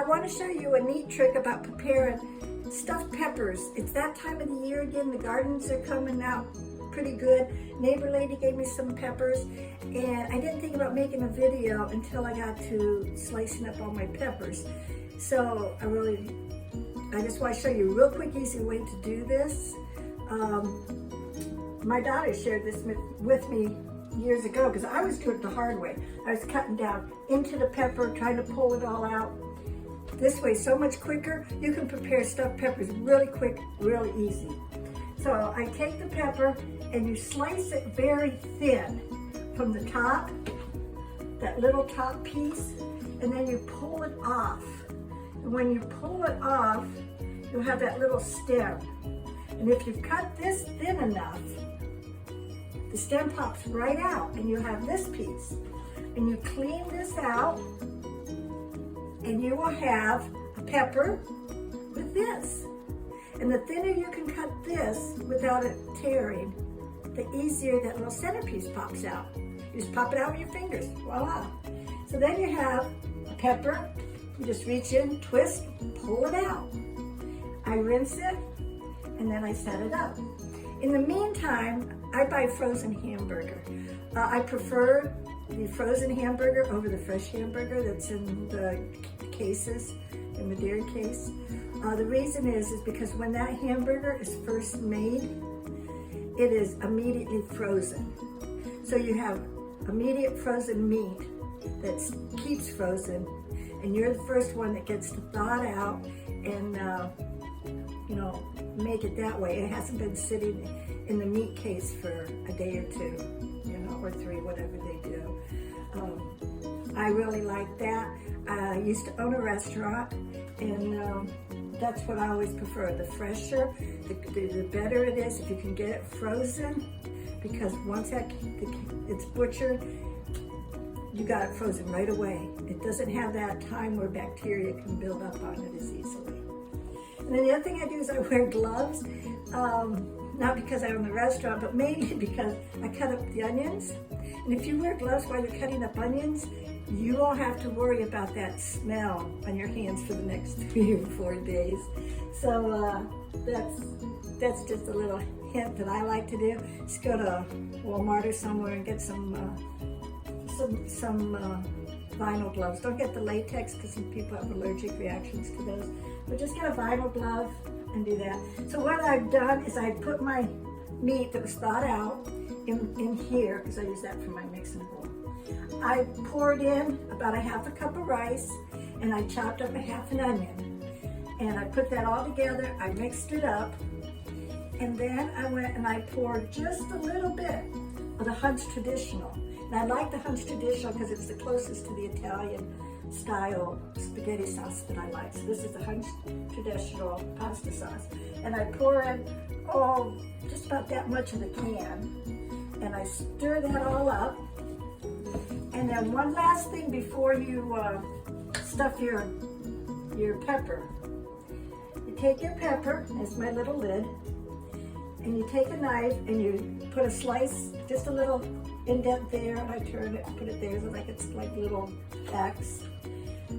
want to show you a neat trick about preparing stuffed peppers. It's that time of the year again. The gardens are coming out pretty good. Neighbor lady gave me some peppers, and I didn't think about making a video until I got to slicing up all my peppers. So I just want to show you a real quick, easy way to do this. My daughter shared this with me years ago because I was doing it the hard way. I was cutting down into the pepper, trying to pull it all out. This way, so much quicker. You can prepare stuffed peppers really quick, really easy. So I take the pepper and you slice it very thin from the top, that little top piece, and then you pull it off. And when you pull it off, you'll have that little stem. And if you cut this thin enough, the stem pops right out and you have this piece. And you clean this out and you will have a pepper with this. And the thinner you can cut this without it tearing, the easier that little centerpiece pops out. You just pop it out with your fingers, voila. So then you have a pepper, you just reach in, twist, pull it out. I rinse it, and then I set it up. In the meantime, I buy frozen hamburger. I prefer the frozen hamburger over the fresh hamburger that's in the cases, in the dairy case. The reason is because when that hamburger is first made, it is immediately frozen. So you have immediate frozen meat that keeps frozen, and you're the first one that gets to thaw it out and make it that way. It hasn't been sitting in the meat case for a day or two, or three, whatever they do. I really like that. I used to own a restaurant, and that's what I always prefer. The fresher, the better it is if you can get it frozen, because once it's butchered, you got it frozen right away. It doesn't have that time where bacteria can build up on it as easily. And then the other thing I do is I wear gloves, not because I own the restaurant, but mainly because I cut up the onions. And if you wear gloves while you're cutting up onions, you won't have to worry about that smell on your hands for the next 3 or 4 days. So that's just a little hint that I like to do. Just go to Walmart or somewhere and get some vinyl gloves. Don't get the latex because some people have allergic reactions to those. But just get a vinyl glove and do that. So what I've done is I put my meat that was thawed out in here, because I use that for my mixing bowl. I poured in about a half a cup of rice, and I chopped up a half an onion. And I put that all together, I mixed it up, and then I went and I poured just a little bit of the Hunt's Traditional. And I like the Hunt's Traditional because it's the closest to the Italian style spaghetti sauce that I like. So this is the Hunt's Traditional pasta sauce. And I pour in, just about that much of the can. And I stir that all up. And then one last thing before you stuff your pepper. You take your pepper, that's my little lid, and you take a knife and you put a slice, just a little indent there, and I turn it, put it there so like it's like little X.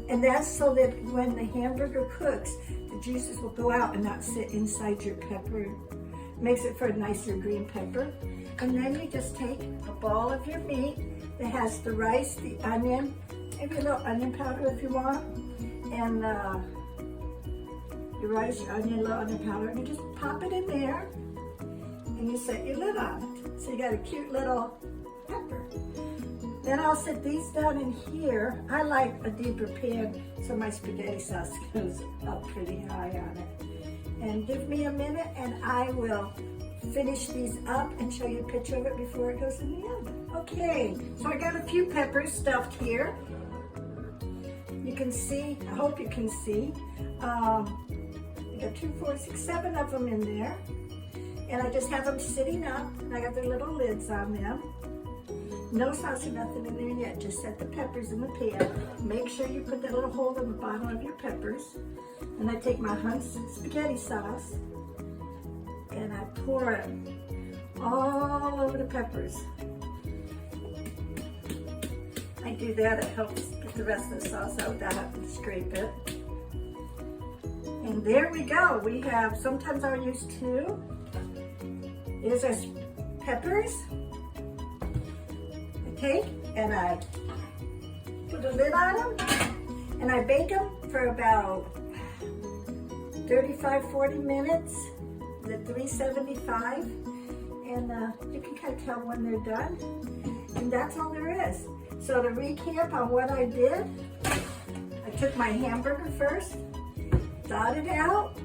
And that's so that when the hamburger cooks, the juices will go out and not sit inside your pepper. Makes it for a nicer green pepper. And then you just take a ball of your meat that has the rice, the onion, maybe a little onion powder if you want, and your rice, your onion, a little onion powder, and you just pop it in there, and you set your lid on it. So you got a cute little pepper. Then I'll set these down in here. I like a deeper pan so my spaghetti sauce goes up pretty high on it. And give me a minute and I will finish these up and show you a picture of it before it goes in the oven. Okay, so I got a few peppers stuffed here. You can see, I hope you can see. I got 2, 4, 6, 7 of them in there. And I just have them sitting up, and I got their little lids on them. No sauce or nothing in there yet, just set the peppers in the pan. Make sure you put that little hole in the bottom of your peppers. And I take my Hunt's spaghetti sauce, and I pour it all over the peppers. I do that, it helps get the rest of the sauce out without having to scrape it. there we go. We have, sometimes I'll use 2. Here's our peppers. I take and I put a lid on them and I bake them for about 35-40 minutes at 375, and you can kind of tell when they're done, and that's all there is. So to recap on what I did, I took my hamburger first, thawed it out,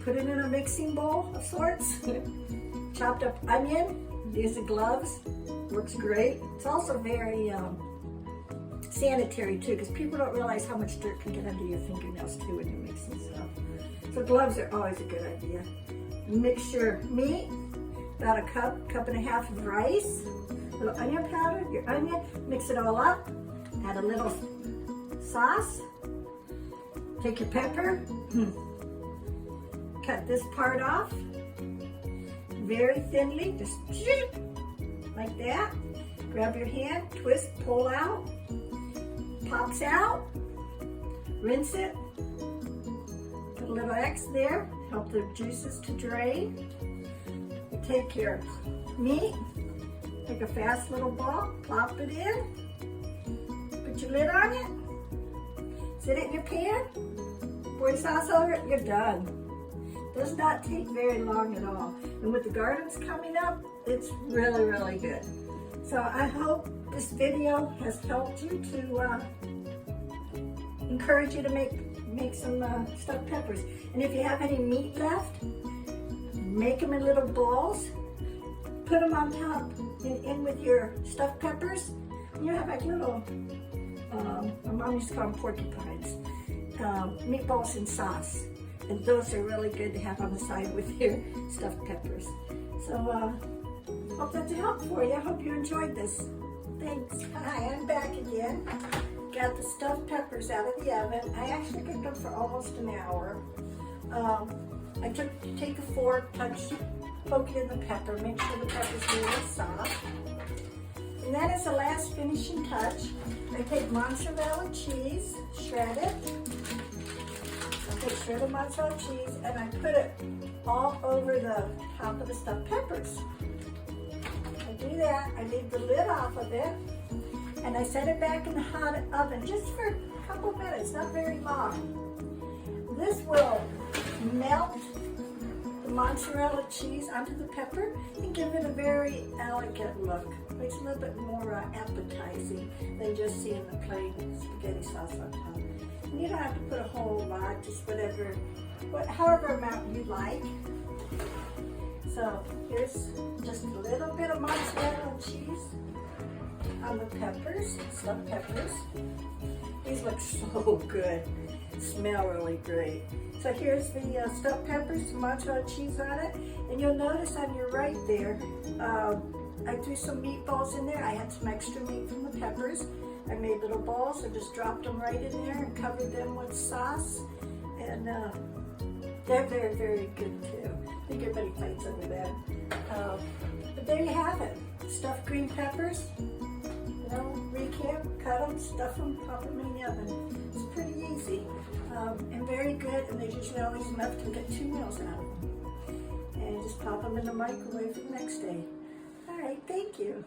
put it in a mixing bowl of sorts, chopped up onion, use the gloves, works great. It's also very sanitary too, because people don't realize how much dirt can get under your fingernails too when you're mixing stuff. So gloves are always a good idea. Mix your meat, about a cup and a half of rice, a little onion powder, your onion, mix it all up, add a little sauce, take your pepper, cut this part off very thinly, just like that. Grab your hand, twist, pull out, pops out, rinse it, put a little X there, help the juices to drain. You take your meat, take a fast little ball, plop it in, put your lid on it, sit it in your pan, pour the sauce over it, you're done. Does not take very long at all. And with the gardens coming up, it's really, really good. So I hope this video has helped you to encourage you to make some stuffed peppers. And if you have any meat left, make them in little balls, put them on top in with your stuffed peppers. You have like little, my mom used to call them porcupines, meatballs and sauce. And those are really good to have on the side with your stuffed peppers. So hope that's a help for you. I hope you enjoyed this. Thanks. Hi, I'm back again. Got the stuffed peppers out of the oven. I actually cooked them for almost an hour. I take a fork, poke it in the pepper, make sure the pepper's really soft. And that is the last finishing touch. I take mozzarella cheese, shred it. I take shredded mozzarella cheese and I put it all over the top of the stuffed peppers. I do that, I leave the lid off of it, and I set it back in the hot oven just for a couple minutes, not very long. This will melt the mozzarella cheese onto the pepper and give it a very elegant look. Makes it a little bit more appetizing than just seeing the plain spaghetti sauce on top. And you don't have to put a whole lot, just however amount you like. So here's just a little bit of mozzarella cheese on the peppers, stuffed peppers. These look so good, smell really great. So here's the stuffed peppers, mozzarella cheese on it. And you'll notice on your right there, I threw some meatballs in there. I had some extra meat from the peppers. I made little balls and just dropped them right in there and covered them with sauce. And they're very, very good too. I think everybody fights over that. But there you have it. Stuffed green peppers. You know, recap, cut them, stuff them, pop them in the oven. It's pretty easy and very good. And there's usually always enough to get 2 meals out of them. And just pop them in the microwave for the next day. All right, thank you.